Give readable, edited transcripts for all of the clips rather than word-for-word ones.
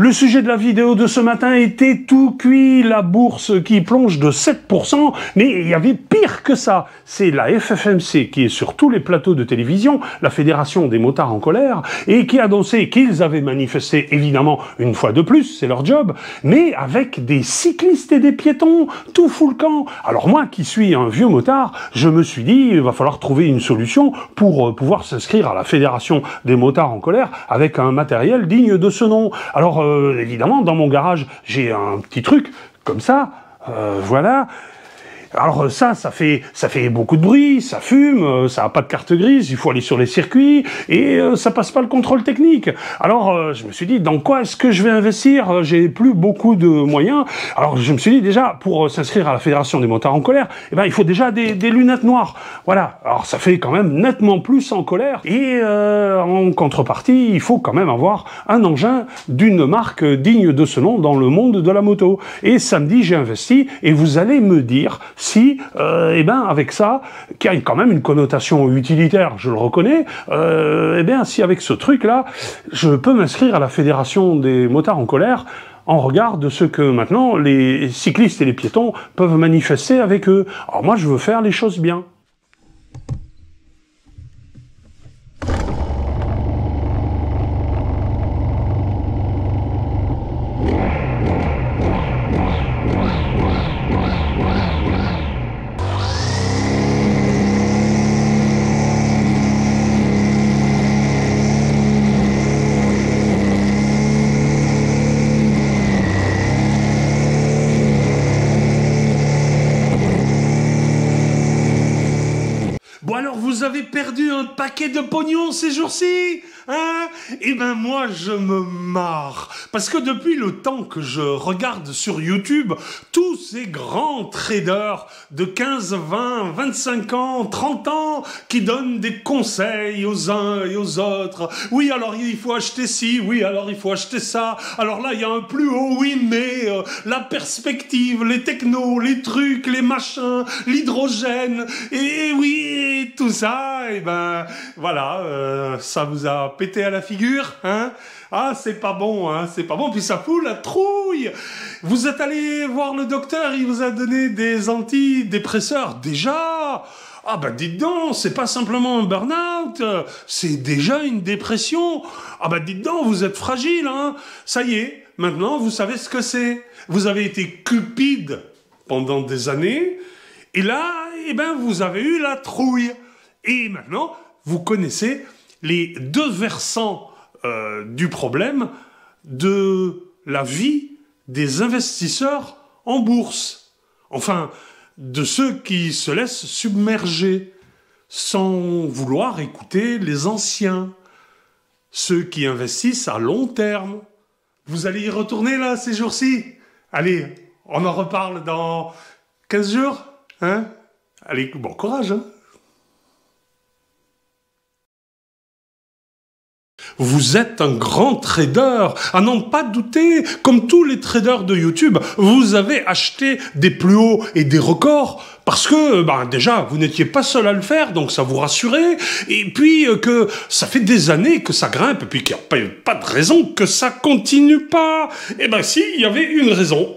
Le sujet de la vidéo de ce matin était tout cuit, la bourse qui plonge de 7%, mais il y avait pire que ça. C'est la FFMC qui est sur tous les plateaux de télévision, la Fédération des motards en colère, et qui a annoncé qu'ils avaient manifesté, évidemment, une fois de plus, c'est leur job, mais avec des cyclistes et des piétons, tout fout le camp. Alors moi, qui suis un vieux motard, je me suis dit, il va falloir trouver une solution pour pouvoir s'inscrire à la Fédération des motards en colère avec un matériel digne de ce nom. Alors, évidemment, dans mon garage, j'ai un petit truc comme ça, voilà. Alors ça fait beaucoup de bruit, ça fume, ça n'a pas de carte grise, il faut aller sur les circuits, et ça passe pas le contrôle technique. Alors je me suis dit, dans quoi est-ce que je vais investir? J'ai plus beaucoup de moyens. Alors je me suis dit, déjà, pour s'inscrire à la Fédération des motards en colère, eh ben, il faut déjà des lunettes noires. Voilà, alors ça fait quand même nettement plus en colère, et en contrepartie, il faut quand même avoir un engin d'une marque digne de ce nom dans le monde de la moto. Et samedi, j'ai investi, et vous allez me dire si, eh ben, avec ça, qui a quand même une connotation utilitaire, je le reconnais, eh bien, si avec ce truc-là, je peux m'inscrire à la Fédération des motards en colère en regard de ce que maintenant les cyclistes et les piétons peuvent manifester avec eux. Alors moi, je veux faire les choses bien. Bon alors, vous avez perdu un paquet de pognon ces jours-ci, hein? Eh ben moi, je me marre. Parce que depuis le temps que je regarde sur YouTube, tous ces grands traders de 15, 20, 25 ans, 30 ans, qui donnent des conseils aux uns et aux autres. Oui, alors il faut acheter ci, oui, alors il faut acheter ça. Alors là, il y a un plus haut, oui, mais la perspective, les technos, les trucs, les machins, l'hydrogène, et oui, et tout ça, et ben voilà, ça vous a pété à la figure, hein? Ah, c'est pas bon, hein, c'est pas bon, puis ça fout la trouille. Vous êtes allé voir le docteur, il vous a donné des antidépresseurs, déjà? Ah bah dites donc, c'est pas simplement un burn-out, c'est déjà une dépression. Ah bah dites donc, vous êtes fragile, hein? Ça y est, maintenant vous savez ce que c'est. Vous avez été cupide pendant des années, et là, eh ben, vous avez eu la trouille. Et maintenant, vous connaissez les deux versants du problème de la vie des investisseurs en bourse. Enfin, de ceux qui se laissent submerger sans vouloir écouter les anciens. Ceux qui investissent à long terme. Vous allez y retourner là ces jours-ci? Allez, on en reparle dans 15 jours, hein? Allez, bon courage, hein? Vous êtes un grand trader, à n'en pas douter, comme tous les traders de YouTube, vous avez acheté des plus hauts et des records, parce que, ben, déjà, vous n'étiez pas seul à le faire, donc ça vous rassurait, et puis que ça fait des années que ça grimpe, et puis qu'il n'y a pas de raison que ça continue pas. Eh ben si, il y avait une raison.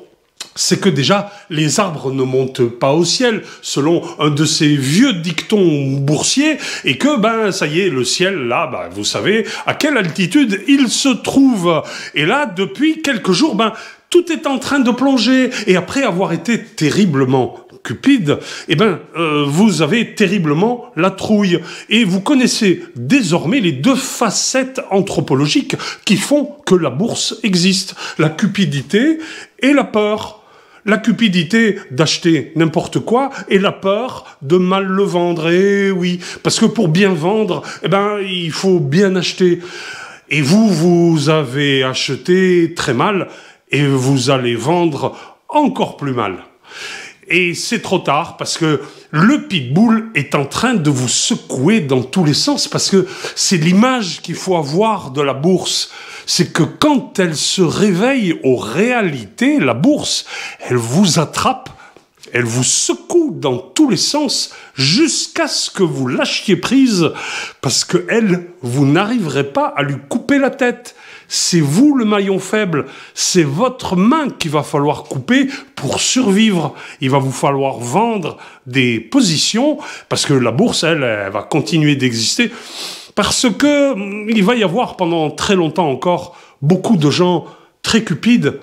C'est que déjà, les arbres ne montent pas au ciel, selon un de ces vieux dictons boursiers, et que, ben, ça y est, le ciel, là, ben, vous savez à quelle altitude il se trouve. Et là, depuis quelques jours, ben, tout est en train de plonger, et après avoir été terriblement cupide, eh ben, vous avez terriblement la trouille. Et vous connaissez désormais les deux facettes anthropologiques qui font que la bourse existe. La cupidité et la peur. La cupidité d'acheter n'importe quoi et la peur de mal le vendre. Et oui, parce que pour bien vendre, eh ben, il faut bien acheter. Et vous avez acheté très mal et vous allez vendre encore plus mal. Et c'est trop tard parce que le pitbull est en train de vous secouer dans tous les sens parce que c'est l'image qu'il faut avoir de la bourse. C'est que quand elle se réveille aux réalités, la bourse, elle vous attrape Elle vous secoue dans tous les sens jusqu'à ce que vous lâchiez prise parce que elle, vous n'arriverez pas à lui couper la tête. C'est vous le maillon faible, c'est votre main qu'il va falloir couper pour survivre. Il va vous falloir vendre des positions parce que la bourse, elle va continuer d'exister parce que il va y avoir pendant très longtemps encore beaucoup de gens très cupides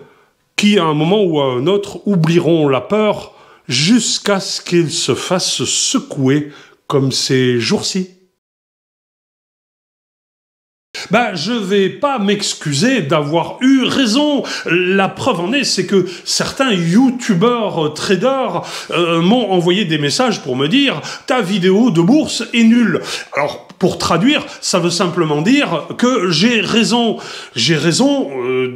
qui, à un moment ou à un autre, oublieront la peur jusqu'à ce qu'ils se fassent secouer comme ces jours-ci. Je vais pas m'excuser d'avoir eu raison. La preuve en est, c'est que certains youtubeurs traders m'ont envoyé des messages pour me dire « ta vidéo de bourse est nulle ». Alors, pour traduire, ça veut simplement dire que j'ai raison. J'ai raison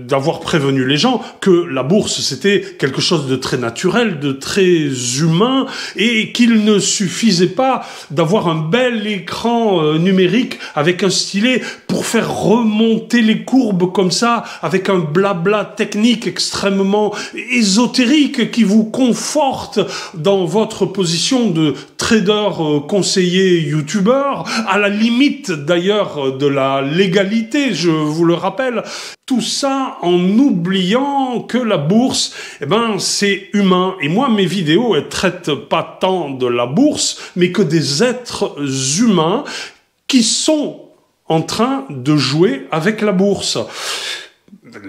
d'avoir prévenu les gens que la bourse, c'était quelque chose de très naturel, de très humain, et qu'il ne suffisait pas d'avoir un bel écran numérique avec un stylet pour faire remonter les courbes comme ça, avec un blabla technique extrêmement ésotérique qui vous conforte dans votre position de trader conseiller youtubeur, à la limite d'ailleurs de la légalité, je vous le rappelle. Tout ça en oubliant que la bourse, c'est humain. Et moi, mes vidéos, elles traitent pas tant de la bourse, mais que des êtres humains qui sont en train de jouer avec la bourse.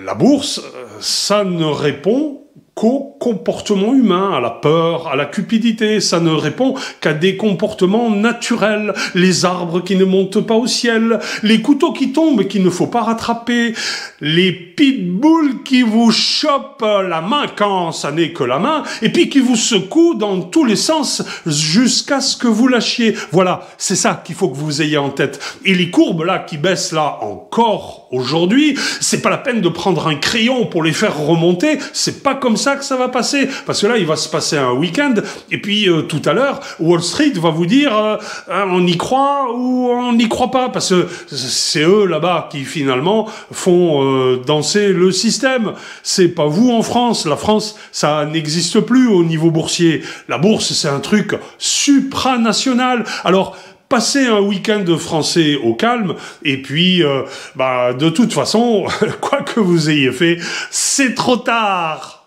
La bourse, ça ne répond qu'au comportement humain, à la peur, à la cupidité. Ça ne répond qu'à des comportements naturels. Les arbres qui ne montent pas au ciel, les couteaux qui tombent et qu'il ne faut pas rattraper, les pitbulls qui vous chopent la main quand ça n'est que la main, et puis qui vous secouent dans tous les sens jusqu'à ce que vous lâchiez. Voilà, c'est ça qu'il faut que vous ayez en tête. Et les courbes là qui baissent là encore aujourd'hui, c'est pas la peine de prendre un crayon pour les faire remonter, c'est pas comme ça que ça va passer, parce que là il va se passer un week-end, et puis tout à l'heure Wall Street va vous dire on y croit ou on n'y croit pas, parce que c'est eux là-bas qui finalement font danser le système. C'est pas vous en France. La France, ça n'existe plus au niveau boursier. La bourse, c'est un truc supranational. Alors, passez un week-end français au calme, et puis, de toute façon, quoi que vous ayez fait, c'est trop tard.